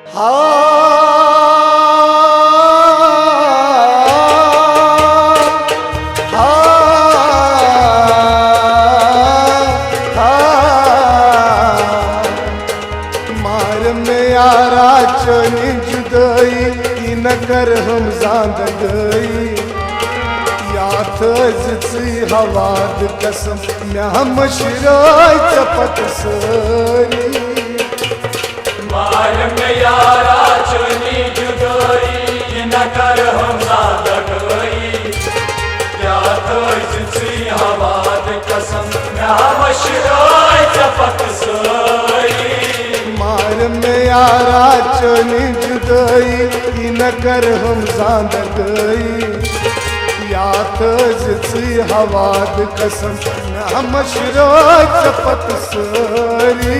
मार में यारा चोनी जुदाई की न कर हम जान गई हवाद कसम हम शिराय चपत सरी मार में यारा चुनी जुदाई न कर हम गई क्या तो जिसी हवाद कसम हम शिराय चपत सरी मार में यारा चुनी जुदाई न कर हम गई या तजी हवाद कसम हम शिराय चपत सरी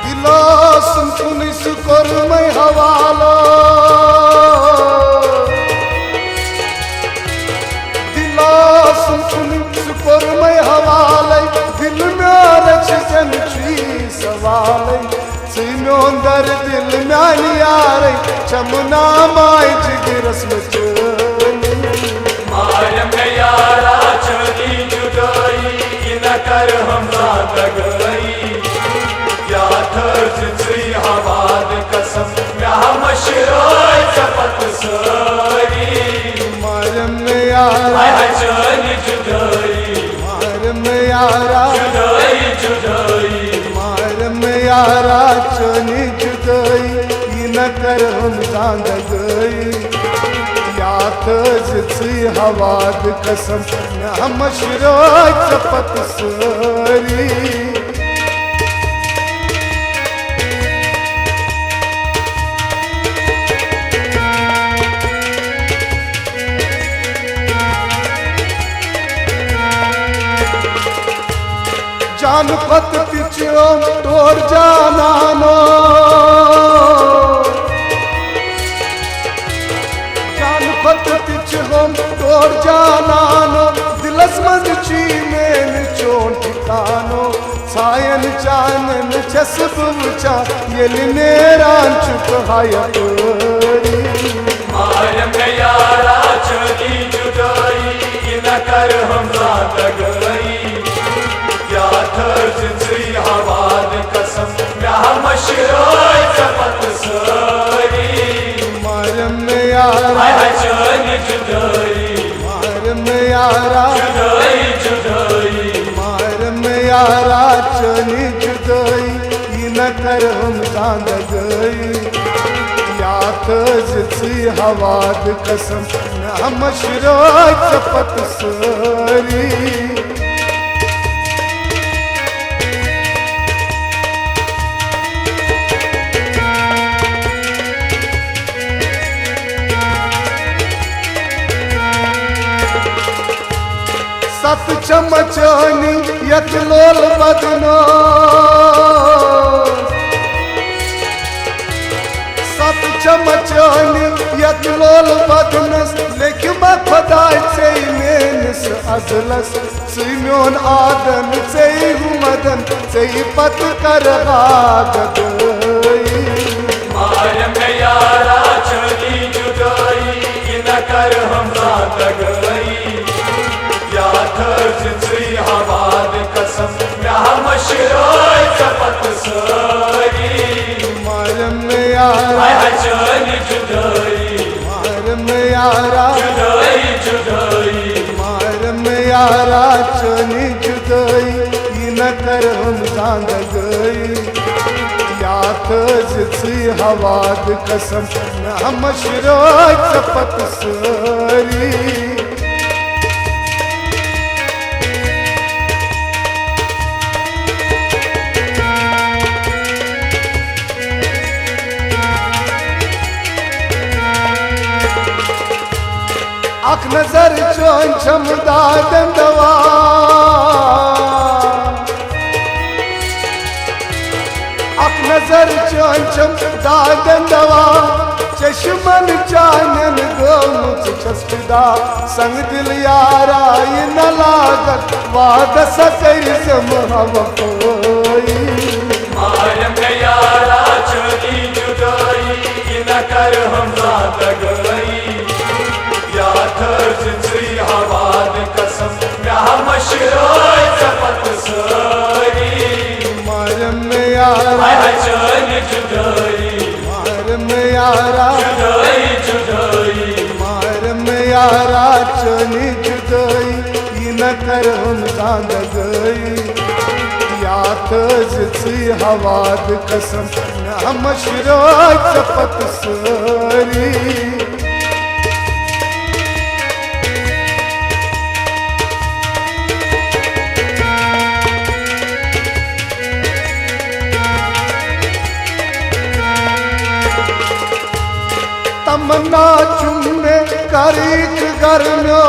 दिलो सुन सुन सुकर मैं हवालो सुपर में हवाले दिल में रचन छी सवाले सीनों दर दिल में यारे चमना माय जिगरस में चली मार में यारा चली जुदाई न कर हम गई या थी हवाद कसम हम शिराय चपत सरी मार में यारा चली जुदाई मार में यारा जुदाई जुदाई मार में यारा चली जुदाई न कर हम जान गई या तजी हवाद कसम हम शिराय चपत सरी जान पत पिछो तोड़ जानानो जान पत पिछो तोड़ जानानो दिलस मंद ची में चोन ठिकानो सायन चानन चसब चा येलिने रान चुप हायत मार में यारा चली जुदाई न कर हम गई या थी हवाद कसम हम शिराय चपत सरी मार में यारा चली जुदाई मार में यारा जुदाई जुदाई मार में यारा चली जुदाई न कर हम जान गई या तजी हवाद कसम हम शिराय चपत सरी सत चमचानी यकलोल बदनो सत चमचानी यकलोल बदनस लेकिन खुदाई से मेनस अजलस सीम्योन आदम से मदन से पत कर मार में यारा चली जुदाई न कर हम गई या थी हवाद कसम हम शिराय चपत सरी मार में यारा चली जुदाई मार में यारा जुदाई जुदाई मार में यारा चली जुदाई न कर हम जान गई या तजी हवाद कसम हम शिराय चपत सरी अख नजर चोन चमदा दंदवा अख नजर चोन चमदा दंदवा चश्मन चानन गोमुच छस्पिदा संग दिल यारा ये न लागत वाद सकर समहव कोई मार में यारा चली जुदाई कि न कर हम साथ गई या थर्ज श्री हवाद कसम या मशरोय चपत सरी मार में यारा चली जुदाई मार में यारा जुदाई जुदाई मार में यारा चली जुदाई ये न कर हम साथ गई या तजी हवाद कसम न मशरोय चपत सरी तमन्ना चुम्मे करीक गर्म्यो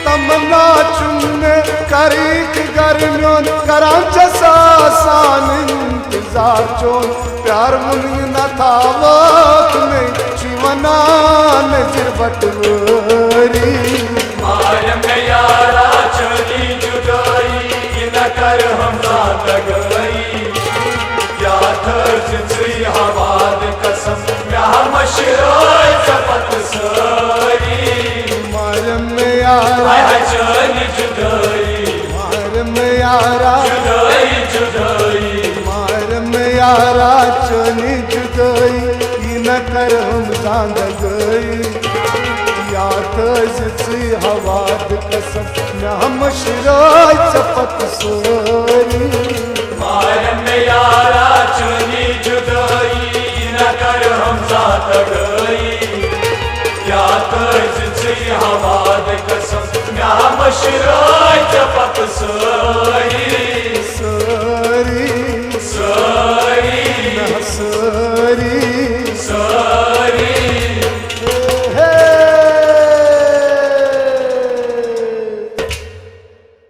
तमन्ना चुम्मे करीक गर्म्यो करांच सासान इंतजार चोन प्यार मुनि न था वक्त में जीवना नजर बटवरी मार में यारा चली जुदाई कि न कर हम साथ गई या थर्ज श्री हवाद कसम या मशरोय चपत सरी मार में यारा चली जुदाई मार में यारा जुदाई जुदाई मार में यारा चली जुदाई ये न कर हम सांद गई या तजी हवाद कसम न हम शिराय चपत सोरी मार में यारा चली जुदाई न कर हम साथ गई या थर्ज श्री हवाद कसम या मशरोय